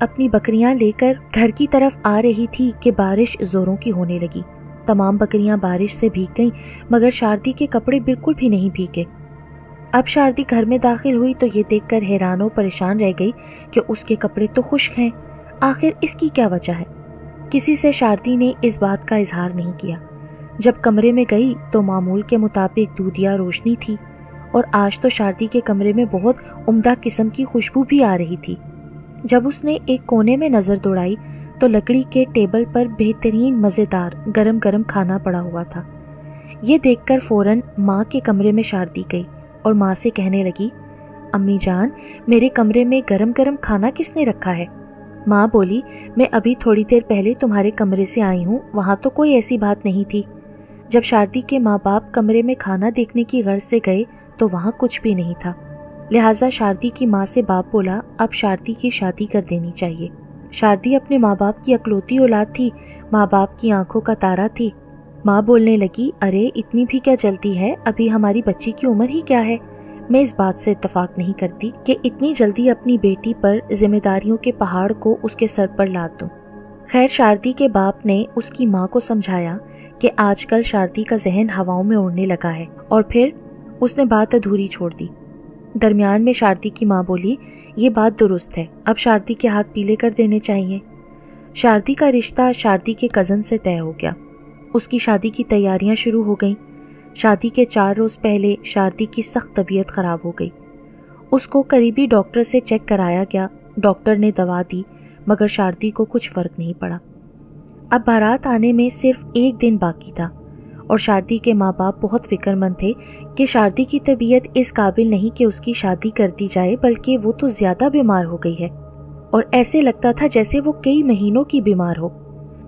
اپنی بکریاں لے کر گھر کی طرف آ رہی تھی کہ بارش زوروں کی ہونے لگی۔ تمام بکریاں بارش سے بھیگ گئیں مگر شاردی کے کپڑے بالکل بھی نہیں بھیگے۔ اب شاردی گھر میں داخل ہوئی تو یہ دیکھ کر حیران و پریشان رہ گئی کہ اس کے کپڑے تو خشک ہیں، آخر اس کی کیا وجہ ہے؟ کسی سے شاردی نے اس بات کا اظہار نہیں کیا۔ جب کمرے میں گئی تو معمول کے مطابق دودھیا روشنی تھی اور آج تو شاردی کے کمرے میں بہت عمدہ قسم کی خوشبو بھی آ رہی تھی۔ جب اس نے ایک کونے میں نظر دوڑائی تو لکڑی کے ٹیبل پر بہترین مزیدار گرم گرم کھانا پڑا ہوا تھا۔ یہ دیکھ کر فوراً ماں کے کمرے میں شاردی گئی اور ماں سے کہنے لگی، امی جان، میرے کمرے میں گرم گرم کھانا کس نے رکھا ہے؟ ماں بولی، میں ابھی تھوڑی دیر پہلے تمہارے کمرے سے آئی ہوں، وہاں تو کوئی ایسی بات نہیں تھی۔ جب شاردی کے ماں باپ کمرے میں کھانا دیکھنے کی غرض سے گئے تو وہاں کچھ بھی نہیں تھا، لہٰذا شاردی کی ماں سے باپ بولا اب شاردی کی شادی کر دینی چاہیے۔ شاردی اپنے ماں باپ کی اکلوتی اولاد تھی، ماں باپ کی آنکھوں کا تارا تھی۔ ماں بولنے لگی، ارے اتنی بھی کیا جلدی ہے، ابھی ہماری بچی کی عمر ہی کیا ہے؟ میں اس بات سے اتفاق نہیں کرتی کہ اتنی جلدی اپنی بیٹی پر ذمہ داریوں کے پہاڑ کو اس کے سر پر لاد دوں۔ خیر شاردی کے باپ نے اس کی ماں کو سمجھایا کہ آج کل شاردی کا ذہن ہواؤں میں اڑنے لگا ہے، اور پھر اس نے بات ادھوری چھوڑ دی۔ درمیان میں شاردی کی ماں بولی، یہ بات درست ہے، اب شاردی کے ہاتھ پیلے کر دینے چاہیے۔ شاردی کا رشتہ شاردی کے کزن سے طے ہو گیا۔ اس کی شادی کی تیاریاں شروع ہو گئیں۔ شادی کے 4 روز پہلے شاردی کی سخت طبیعت خراب ہو گئی۔ اس کو قریبی ڈاکٹر سے چیک کرایا گیا، ڈاکٹر نے دوا دی مگر شاردی کو کچھ فرق نہیں پڑا۔ اب بارات آنے میں صرف 1 دن باقی تھا اور شاردی کے ماں باپ بہت فکر مند تھے کہ شاردی کی طبیعت اس قابل نہیں کہ اس کی شادی کر دی جائے، بلکہ وہ تو زیادہ بیمار ہو گئی ہے اور ایسے لگتا تھا جیسے وہ کئی مہینوں کی بیمار ہو۔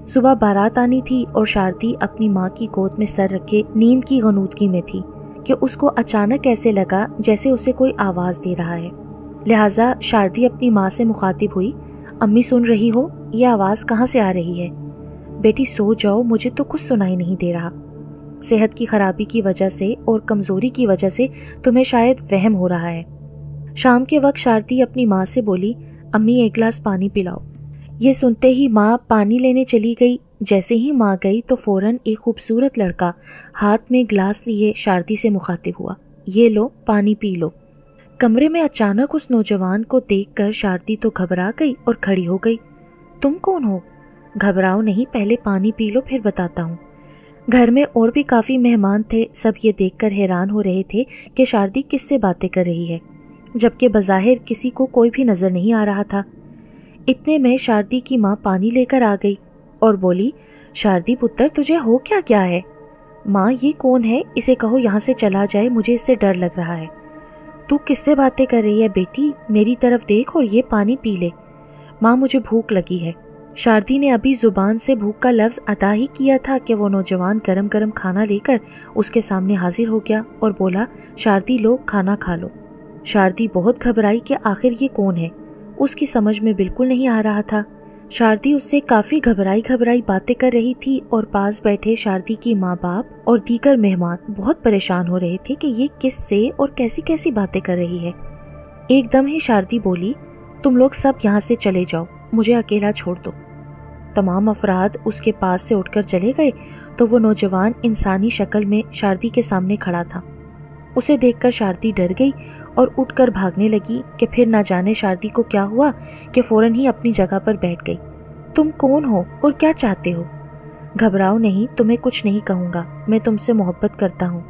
صبح بارات آنی تھی اور شاردی اپنی ماں کی گود میں سر رکھے نیند کی غنودگی میں تھی کہ اس کو اچانک ایسے لگا جیسے اسے کوئی آواز دے رہا ہے۔ لہٰذا شاردی اپنی ماں سے مخاطب ہوئی، امی سن رہی ہو؟ یہ آواز کہاں سے آ رہی ہے؟ بیٹی سو جاؤ، مجھے تو کچھ سنائی نہیں دے رہا۔ صحت کی خرابی کی وجہ سے اور کمزوری کی وجہ سے تمہیں شاید وہم ہو رہا ہے۔ شام کے وقت شاردی اپنی ماں سے بولی، امی 1 گلاس پانی پلاؤ۔ یہ سنتے ہی ماں پانی لینے چلی گئی۔ جیسے ہی ماں گئی تو فوراً ایک خوبصورت لڑکا ہاتھ میں گلاس لیے شاردی سے مخاطب ہوا، یہ لو پانی پی لو۔ کمرے میں اچانک اس نوجوان کو دیکھ کر شاردی تو گھبرا گئی اور کھڑی ہو گئی۔ تم کون ہو؟ گھبراؤ نہیں، پہلے پانی پی لو پھر بتاتا ہوں۔ گھر میں اور بھی کافی مہمان تھے، سب یہ دیکھ کر حیران ہو رہے تھے کہ شاردی کس سے باتیں کر رہی ہے، جبکہ بظاہر کسی کو کوئی بھی نظر نہیں آ رہا تھا۔ اتنے میں شاردی کی ماں پانی لے کر آ گئی اور بولی، شاردی پتر تجھے ہو کیا کیا ہے؟ ماں یہ کون ہے؟ اسے کہو یہاں سے چلا جائے، مجھے اس سے ڈر لگ رہا ہے۔ تو کس سے باتیں کر رہی ہے بیٹی؟ میری طرف دیکھ اور یہ پانی پی لے۔ ماں مجھے بھوک لگی ہے۔ شاردی نے ابھی زبان سے بھوک کا لفظ ادا ہی کیا تھا کہ وہ نوجوان گرم گرم کھانا لے کر اس کے سامنے حاضر ہو گیا اور بولا، شاردی لو کھانا کھا لو۔ شاردی بہت گھبرائی کہ آخر یہ کون ہے، اس کی سمجھ میں بالکل نہیں آ رہا تھا۔ شاردی اس سے کافی گھبرائی باتیں کر رہی تھی اور پاس بیٹھے شاردی کی ماں باپ اور دیگر مہمان بہت پریشان ہو رہے تھے کہ یہ کس سے اور کیسی کیسی باتیں کر رہی ہے۔ ایک دم ہی شاردی بولی، تم لوگ سب یہاں سے چلے جاؤ، مجھے اکیلا چھوڑ دو۔ تمام افراد اس کے پاس سے اٹھ کر چلے گئے تو وہ نوجوان انسانی شکل میں شاردی کے سامنے کھڑا تھا۔ اسے دیکھ کر شاردی ڈر گئی اور اٹھ کر بھاگنے لگی کہ پھر نہ جانے شاردی کو کیا ہوا کہ فوراً ہی اپنی جگہ پر بیٹھ گئی۔ تم کون ہو اور کیا چاہتے ہو؟ گھبراؤ نہیں، تمہیں کچھ نہیں کہوں گا، میں تم سے محبت کرتا ہوں۔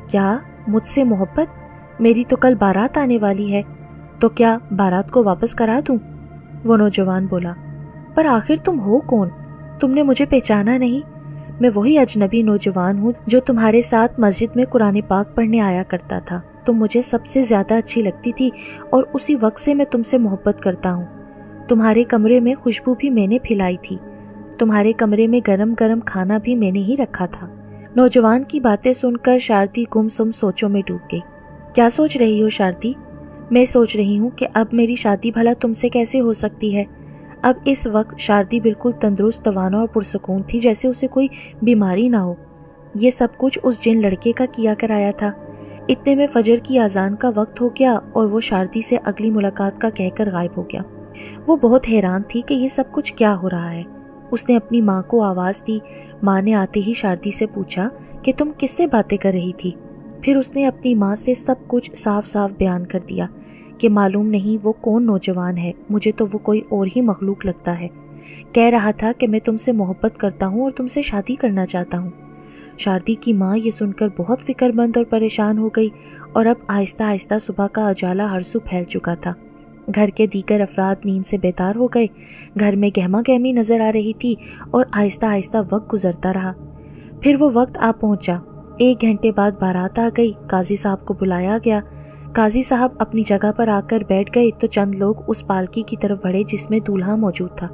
کیا مجھ سے محبت؟ میری تو کل بارات آنے والی ہے، تو کیا بارات کو واپس کرا دوں؟ وہ نوجوان بولا، پر آخر تم ہو کون؟ تم نے مجھے پہچانا نہیں؟ میں وہی اجنبی نوجوان ہوں جو تمہارے ساتھ مسجد میں قرآن پاک پڑھنے آیا کرتا تھا۔ تم مجھے سب سے زیادہ اچھی لگتی تھی اور اسی وقت سے میں تم سے محبت کرتا ہوں۔ تمہارے کمرے میں خوشبو بھی میں نے پھیلائی تھی، تمہارے کمرے میں گرم گرم کھانا بھی میں نے ہی رکھا تھا۔ نوجوان کی باتیں سن کر شاردی گم سم سوچوں میں ڈوب گئی۔ کیا سوچ رہی ہو شاردی؟ میں سوچ رہی ہوں کہ اب میری شادی بھلا تم سے کیسے ہو سکتی ہے؟ اب اس وقت شاردی بالکل تندرست، توانا اور پرسکون تھی، جیسے اسے کوئی بیماری نہ ہو۔ یہ سب کچھ اس جن لڑکے کا کیا کرایا تھا۔ اتنے میں فجر کی اذان کا وقت ہو گیا اور وہ شاردی سے اگلی ملاقات کا کہہ کر غائب ہو گیا۔ وہ بہت حیران تھی کہ یہ سب کچھ کیا ہو رہا ہے۔ اس نے اپنی ماں کو آواز دی۔ ماں نے آتے ہی شاردی سے پوچھا کہ تم کس سے باتیں کر رہی تھی؟ پھر اس نے اپنی ماں سے سب کچھ صاف صاف بیان کر دیا کہ معلوم نہیں وہ کون نوجوان ہے، مجھے تو وہ کوئی اور ہی مخلوق لگتا ہے۔ کہہ رہا تھا کہ میں تم سے محبت کرتا ہوں اور تم سے شادی کرنا چاہتا ہوں۔ شاردی کی ماں یہ سن کر بہت فکر مند اور پریشان ہو گئی، اور اب آہستہ آہستہ صبح کا اجالا ہر سو پھیل چکا تھا۔ گھر کے دیگر افراد نیند سے بیدار ہو گئے، گھر میں گہما گہمی نظر آ رہی تھی، اور آہستہ آہستہ وقت گزرتا رہا۔ پھر وہ وقت آ پہنچا۔ 1 گھنٹے بعد بارات آ گئی۔ قاضی صاحب کو بلایا گیا۔ قاضی صاحب اپنی جگہ پر آ کر بیٹھ گئے تو چند لوگ اس پالکی کی طرف بڑھے جس میں دولہا موجود تھا،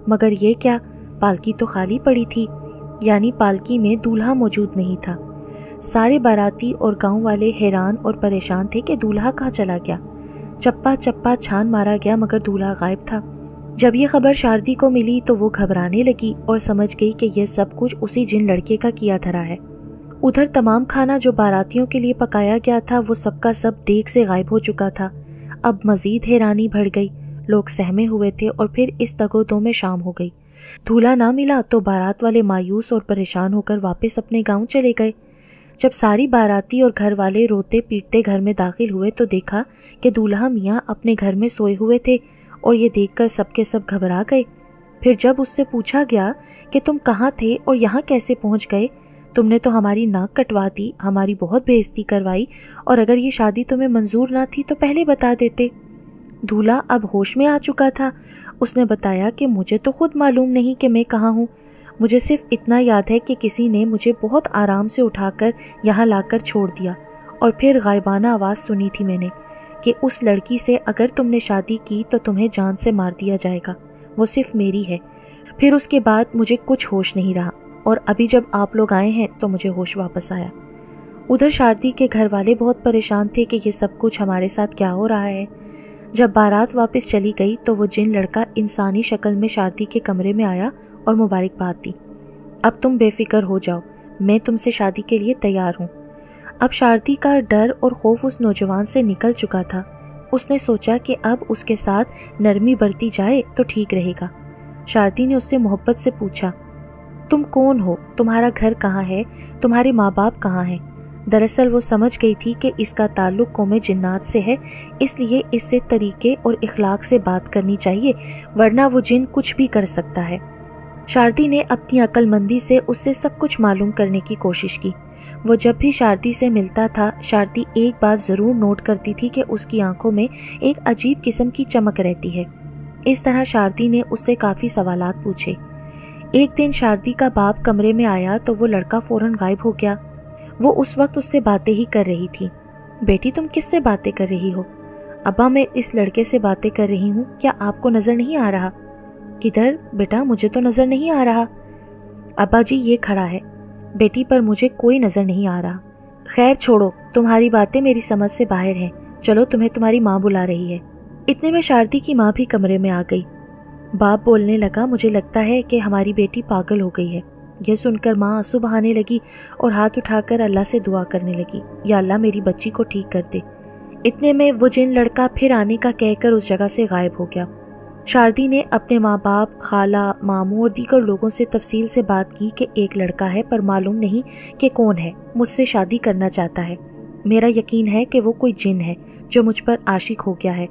مگر یہ کیا، پالکی تو خالی پڑی تھی، یعنی پالکی میں دولہا موجود نہیں تھا۔ سارے باراتی اور گاؤں والے حیران اور پریشان تھے کہ دولہا کہاں چلا گیا۔ چپا چپا چھان مارا گیا مگر دولہا غائب تھا۔ جب یہ خبر شاردی کو ملی تو وہ گھبرانے لگی اور سمجھ گئی کہ یہ سب کچھ اسی جن لڑکے کا کیا دھرا ہے۔ ادھر تمام کھانا جو باراتیوں کے لیے پکایا گیا تھا وہ سب کا سب دیگ سے غائب ہو چکا تھا۔ اب مزید حیرانی بڑھ گئی، لوگ سہمے ہوئے تھے اور پھر اس تگ و دو میں شام ہو گئی۔ دولہا نہ ملا تو بارات والے مایوس اور پریشان ہو کر واپس اپنے گاؤں چلے گئے۔ جب ساری باراتی اور گھر والے روتے پیٹتے گھر میں داخل ہوئے تو دیکھا کہ دولہا میاں اپنے گھر میں سوئے ہوئے تھے، اور یہ دیکھ کر سب کے سب گھبرا گئے۔ پھر جب اس سے پوچھا گیا کہ تم کہاں تھے اور یہاں کیسے پہنچ گئے؟ تم نے تو ہماری ناک کٹوا دی، ہماری بہت بے عزتی کروائی، اور اگر یہ شادی تمہیں منظور نہ تھی تو پہلے بتا دیتے۔ دولہا اب ہوش میں آ چکا تھا۔ اس نے بتایا کہ مجھے تو خود معلوم نہیں کہ میں کہاں ہوں، مجھے صرف اتنا یاد ہے کہ کسی نے مجھے بہت آرام سے اٹھا کر یہاں لا کر چھوڑ دیا، اور پھر غائبانہ آواز سنی تھی میں نے کہ اس لڑکی سے اگر تم نے شادی کی تو تمہیں جان سے مار دیا جائے گا، وہ صرف میری ہے۔ پھر اس کے بعد مجھے کچھ ہوش نہیں رہا، اور ابھی جب آپ لوگ آئے ہیں تو مجھے ہوش واپس آیا۔ ادھر شاردی کے گھر والے بہت پریشان تھے کہ یہ سب کچھ ہمارے ساتھ کیا ہو رہا ہے۔ جب بارات واپس چلی گئی تو وہ جن لڑکا انسانی شکل میں شاردی کے کمرے میں آیا اور مبارکباد دی۔ اب تم بے فکر ہو جاؤ، میں تم سے شادی کے لیے تیار ہوں۔ اب شاردی کا ڈر اور خوف اس نوجوان سے نکل چکا تھا۔ اس نے سوچا کہ اب اس کے ساتھ نرمی برتی جائے تو ٹھیک رہے گا۔ شاردی نے اس سے محبت سے پوچھا، تم کون ہو؟ تمہارا گھر کہاں ہے؟ تمہارے ماں باپ کہاں ہیں؟ دراصل وہ سمجھ گئی تھی کہ اس کا تعلق قوم جنات سے ہے، اس لیے اس سے طریقے اور اخلاق سے بات کرنی چاہیے، ورنہ وہ جن کچھ بھی کر سکتا ہے۔ شاردی نے اپنی عقل مندی سے اس سے سب کچھ معلوم کرنے کی کوشش کی۔ وہ جب بھی شاردی سے ملتا تھا، شاردی ایک بات ضرور نوٹ کرتی تھی کہ اس کی آنکھوں میں ایک عجیب قسم کی چمک رہتی ہے۔ اس طرح شاردی نے اس سے کافی سوالات پوچھے۔ ایک دن شاردی کا باپ کمرے میں آیا تو وہ لڑکا فوراً غائب ہو گیا۔ وہ اس وقت اس سے باتیں ہی کر رہی تھی۔ بیٹی تم کس سے باتیں کر رہی ہو؟ ابا میں اس لڑکے سے باتیں کر رہی ہوں، کیا آپ کو نظر نہیں آ رہا؟ کدھر بیٹا؟ مجھے تو نظر نہیں آ رہا۔ ابا جی یہ کھڑا ہے۔ بیٹی پر مجھے کوئی نظر نہیں آ رہا۔ خیر چھوڑو، تمہاری باتیں میری سمجھ سے باہر ہیں، چلو تمہیں تمہاری ماں بلا رہی ہے۔ اتنے میں شاردی کی ماں بھی کمرے میں آ گئی۔ باپ بولنے لگا، مجھے لگتا ہے کہ ہماری بیٹی پاگل ہو گئی ہے۔ یہ سن کر ماں آنسو بہانے لگی اور ہاتھ اٹھا کر اللہ سے دعا کرنے لگی، یا اللہ میری بچی کو ٹھیک کر دے۔ اتنے میں وہ جن لڑکا پھر آنے کا کہہ کر اس جگہ سے غائب ہو گیا۔ شاردی نے اپنے ماں باپ، خالہ، ماموں اور دیگر لوگوں سے تفصیل سے بات کی کہ ایک لڑکا ہے پر معلوم نہیں کہ کون ہے، مجھ سے شادی کرنا چاہتا ہے۔ میرا یقین ہے کہ وہ کوئی جن ہے جو مجھ پر عاشق ہو گیا ہے۔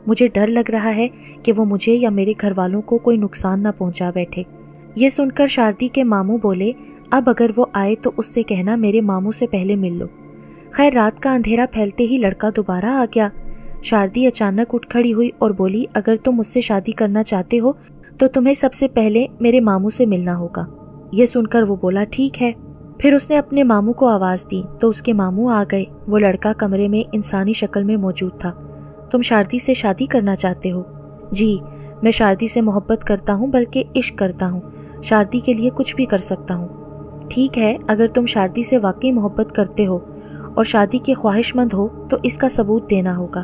مجھے ڈر لگ رہا ہے کہ وہ مجھے یا میرے گھر والوں کو کوئی نقصان نہ پہنچا بیٹھے۔ یہ سن کر شاردی کے ماموں بولے، اب اگر وہ آئے تو اس سے کہنا میرے ماموں سے پہلے مل لو۔ خیر رات کا اندھیرا پھیلتے ہی لڑکا دوبارہ آ گیا۔ شاردی اچانک اٹھ کھڑی ہوئی اور بولی، اگر تم مجھ سے شادی کرنا چاہتے ہو تو تمہیں سب سے پہلے میرے ماموں سے ملنا ہوگا۔ یہ سن کر وہ بولا، ٹھیک ہے۔ پھر اس نے اپنے ماموں کو آواز دی تو اس کے ماموں آ گئے۔ وہ لڑکا کمرے میں انسانی شکل میں موجود تھا۔ تم شاردی سے شادی کرنا چاہتے ہو؟ جی، میں شاردی سے محبت کرتا ہوں، بلکہ عشق کرتا ہوں، شاردی کے لیے کچھ بھی کر سکتا ہوں۔ ٹھیک ہے، اگر تم شاردی سے واقعی محبت کرتے ہو اور شادی کے خواہش مند ہو تو اس کا ثبوت دینا ہوگا۔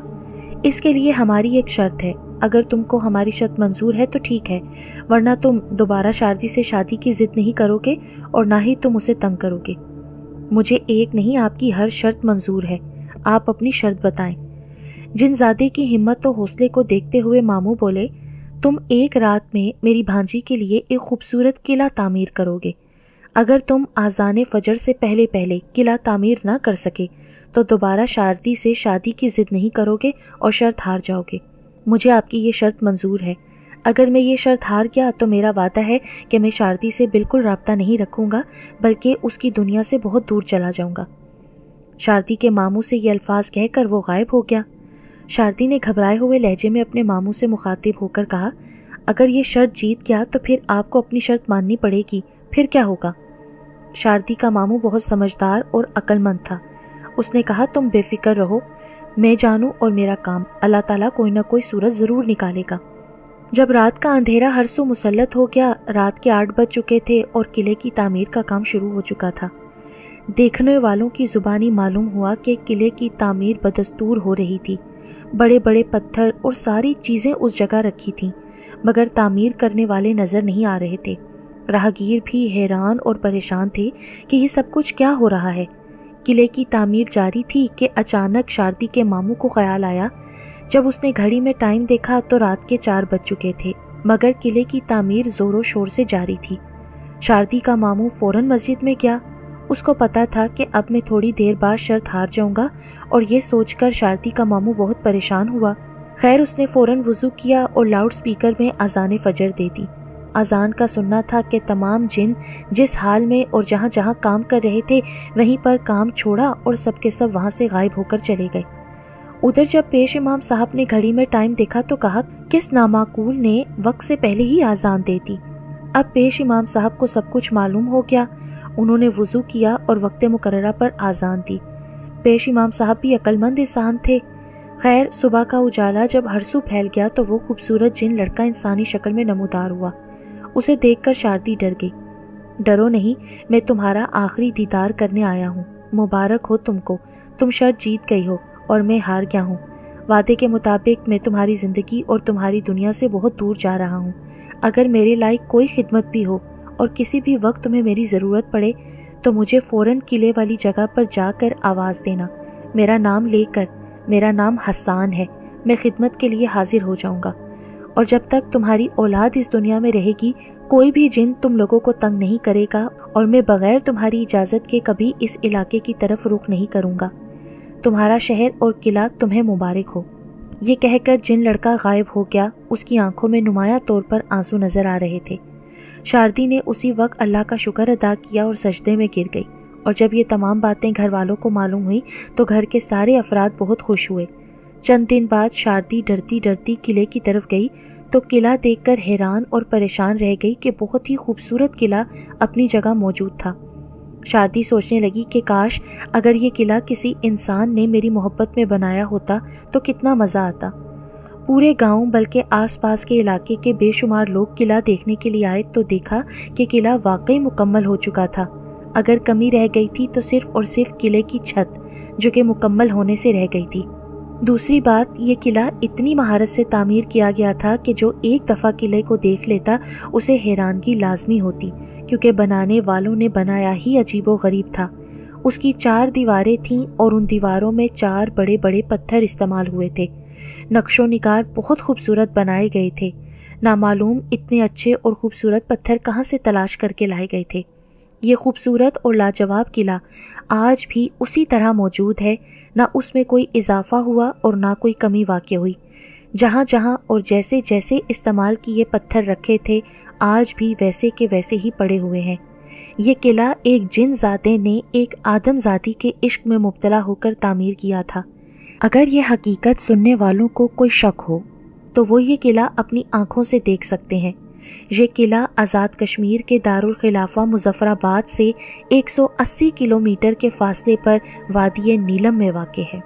اس کے لیے ہماری ایک شرط ہے، اگر تم کو ہماری شرط منظور ہے تو ٹھیک ہے، ورنہ تم دوبارہ شاردی سے شادی کی ضد نہیں کرو گے اور نہ ہی تم اسے تنگ کرو گے۔ مجھے ایک نہیں، آپ کی ہر شرط منظور ہے، آپ اپنی شرط بتائیں۔ جن زادے کی ہمت و حوصلے کو دیکھتے ہوئے ماموں بولے، تم ایک رات میں میری بھانجی کے لیے ایک خوبصورت قلعہ تعمیر کرو گے۔ اگر تم آذان فجر سے پہلے پہلے قلعہ تعمیر نہ کر سکے تو دوبارہ شاردی سے شادی کی ضد نہیں کرو گے اور شرط ہار جاؤ گے۔ مجھے آپ کی یہ شرط منظور ہے۔ اگر میں یہ شرط ہار گیا تو میرا وعدہ ہے کہ میں شاردی سے بالکل رابطہ نہیں رکھوں گا، بلکہ اس کی دنیا سے بہت دور چلا جاؤں گا۔ شاردی کے ماموں سے یہ الفاظ کہہ کر وہ غائب ہو گیا۔ شاردی نے گھبرائے ہوئے لہجے میں اپنے ماموں سے مخاطب ہو کر کہا، اگر یہ شرط جیت گیا تو پھر آپ کو اپنی شرط ماننی پڑے گی، پھر کیا ہوگا؟ شاردی کا ماموں بہت سمجھدار اور عقل مند تھا۔ اس نے کہا، تم بے فکر رہو، میں جانوں اور میرا کام، اللہ تعالیٰ کوئی نہ کوئی صورت ضرور نکالے گا۔ جب رات کا اندھیرا ہر سو مسلط ہو گیا، رات کے 8 بج چکے تھے اور قلعے کی تعمیر کا کام شروع ہو چکا تھا۔ دیکھنے والوں کی زبانی معلوم ہوا کہ قلعے کی تعمیر بدستور ہو رہی تھی۔ بڑے بڑے پتھر اور ساری چیزیں اس جگہ رکھی تھیں، مگر تعمیر کرنے والے نظر نہیں آ رہے تھے۔ راہگیر بھی حیران اور پریشان تھے کہ یہ سب کچھ کیا ہو رہا ہے۔ قلعے کی تعمیر جاری تھی کہ اچانک شاردی کے ماموں کو خیال آیا۔ جب اس نے گھڑی میں ٹائم دیکھا تو رات کے 4 بج چکے تھے، مگر قلعے کی تعمیر زور و شور سے جاری تھی۔ شاردی کا ماموں فوراً مسجد میں گیا۔ اس کو پتا تھا کہ اب میں تھوڑی دیر بعد شرط ہار جاؤں گا، اور یہ سوچ کر شاردی کا ماموں بہت پریشان ہوا۔ خیر، اس نے فوراً وضو کیا اور لاؤڈ سپیکر میں اذان فجر دے دی۔ اذان کا سننا تھا کہ تمام جن جس حال میں اور جہاں جہاں کام کر رہے تھے وہیں پر کام چھوڑا اور سب کے سب وہاں سے غائب ہو کر چلے گئے۔ ادھر جب پیش امام صاحب نے گھڑی میں ٹائم دیکھا تو کہا، کس نامعقول نے وقت سے پہلے ہی اذان دے دی۔ اب پیش امام صاحب کو سب کچھ معلوم ہو گیا۔ انہوں نے وضو کیا اور وقت مقررہ پر اذان دی۔ پیش امام صاحب بھی عقل مند انسان تھے۔ خیر، صبح کا اجالا جب ہر سو پھیل گیا تو وہ خوبصورت جن لڑکا انسانی شکل میں نمودار ہوا۔ اسے دیکھ کر شاردی ڈر گئی۔ ڈرو نہیں، میں تمہارا آخری دیدار کرنے آیا ہوں۔ مبارک ہو تم کو، تم شرط جیت گئی ہو اور میں ہار گیا ہوں۔ وعدے کے مطابق میں تمہاری زندگی اور تمہاری دنیا سے بہت دور جا رہا ہوں۔ اگر میرے لائق کوئی خدمت بھی ہو اور کسی بھی وقت تمہیں میری ضرورت پڑے تو مجھے فوراً قلعے والی جگہ پر جا کر آواز دینا، میرا نام لے کر۔ میرا نام حسان ہے، میں خدمت کے لیے حاضر ہو جاؤں گا، اور جب تک تمہاری اولاد اس دنیا میں رہے گی کوئی بھی جن تم لوگوں کو تنگ نہیں کرے گا، اور میں بغیر تمہاری اجازت کے کبھی اس علاقے کی طرف رخ نہیں کروں گا۔ تمہارا شہر اور قلعہ تمہیں مبارک ہو۔ یہ کہہ کر جن لڑکا غائب ہو گیا۔ اس کی آنکھوں میں نمایاں طور پر آنسو نظر آ رہے تھے۔ شاردی نے اسی وقت اللہ کا شکر ادا کیا اور سجدے میں گر گئی، اور جب یہ تمام باتیں گھر والوں کو معلوم ہوئی تو گھر کے سارے افراد بہت خوش ہوئے۔ چند دن بعد شاردی ڈرتی ڈرتی قلعے کی طرف گئی تو قلعہ دیکھ کر حیران اور پریشان رہ گئی کہ بہت ہی خوبصورت قلعہ اپنی جگہ موجود تھا۔ شاردی سوچنے لگی کہ کاش اگر یہ قلعہ کسی انسان نے میری محبت میں بنایا ہوتا تو کتنا مزہ آتا۔ پورے گاؤں بلکہ آس پاس کے علاقے کے بے شمار لوگ قلعہ دیکھنے کے لیے آئے تو دیکھا کہ قلعہ واقعی مکمل ہو چکا تھا۔ اگر کمی رہ گئی تھی تو صرف اور صرف قلعے کی چھت، جو کہ مکمل ہونے سے رہ گئی تھی۔ دوسری بات، یہ قلعہ اتنی مہارت سے تعمیر کیا گیا تھا کہ جو ایک دفعہ قلعے کو دیکھ لیتا اسے حیرانگی لازمی ہوتی، کیونکہ بنانے والوں نے بنایا ہی عجیب و غریب تھا۔ اس کی 4 دیواریں تھیں اور ان دیواروں میں 4 بڑے بڑے پتھر استعمال ہوئے تھے۔ نقش و نگار بہت خوبصورت بنائے گئے تھے۔ نامعلوم اتنے اچھے اور خوبصورت پتھر کہاں سے تلاش کر کے لائے گئے تھے۔ یہ خوبصورت اور لاجواب قلعہ آج بھی اسی طرح موجود ہے، نہ اس میں کوئی اضافہ ہوا اور نہ کوئی کمی واقع ہوئی۔ جہاں جہاں اور جیسے جیسے استعمال کیے پتھر رکھے تھے آج بھی ویسے کے ویسے ہی پڑے ہوئے ہیں۔ یہ قلعہ ایک جن زادے نے ایک آدم زادی کے عشق میں مبتلا ہو کر تعمیر کیا تھا۔ اگر یہ حقیقت سننے والوں کو کوئی شک ہو تو وہ یہ قلعہ اپنی آنکھوں سے دیکھ سکتے ہیں۔ یہ قلعہ آزاد کشمیر کے دارالخلافہ مظفر آباد سے 180 کلومیٹر کے فاصلے پر وادی نیلم میں واقع ہے۔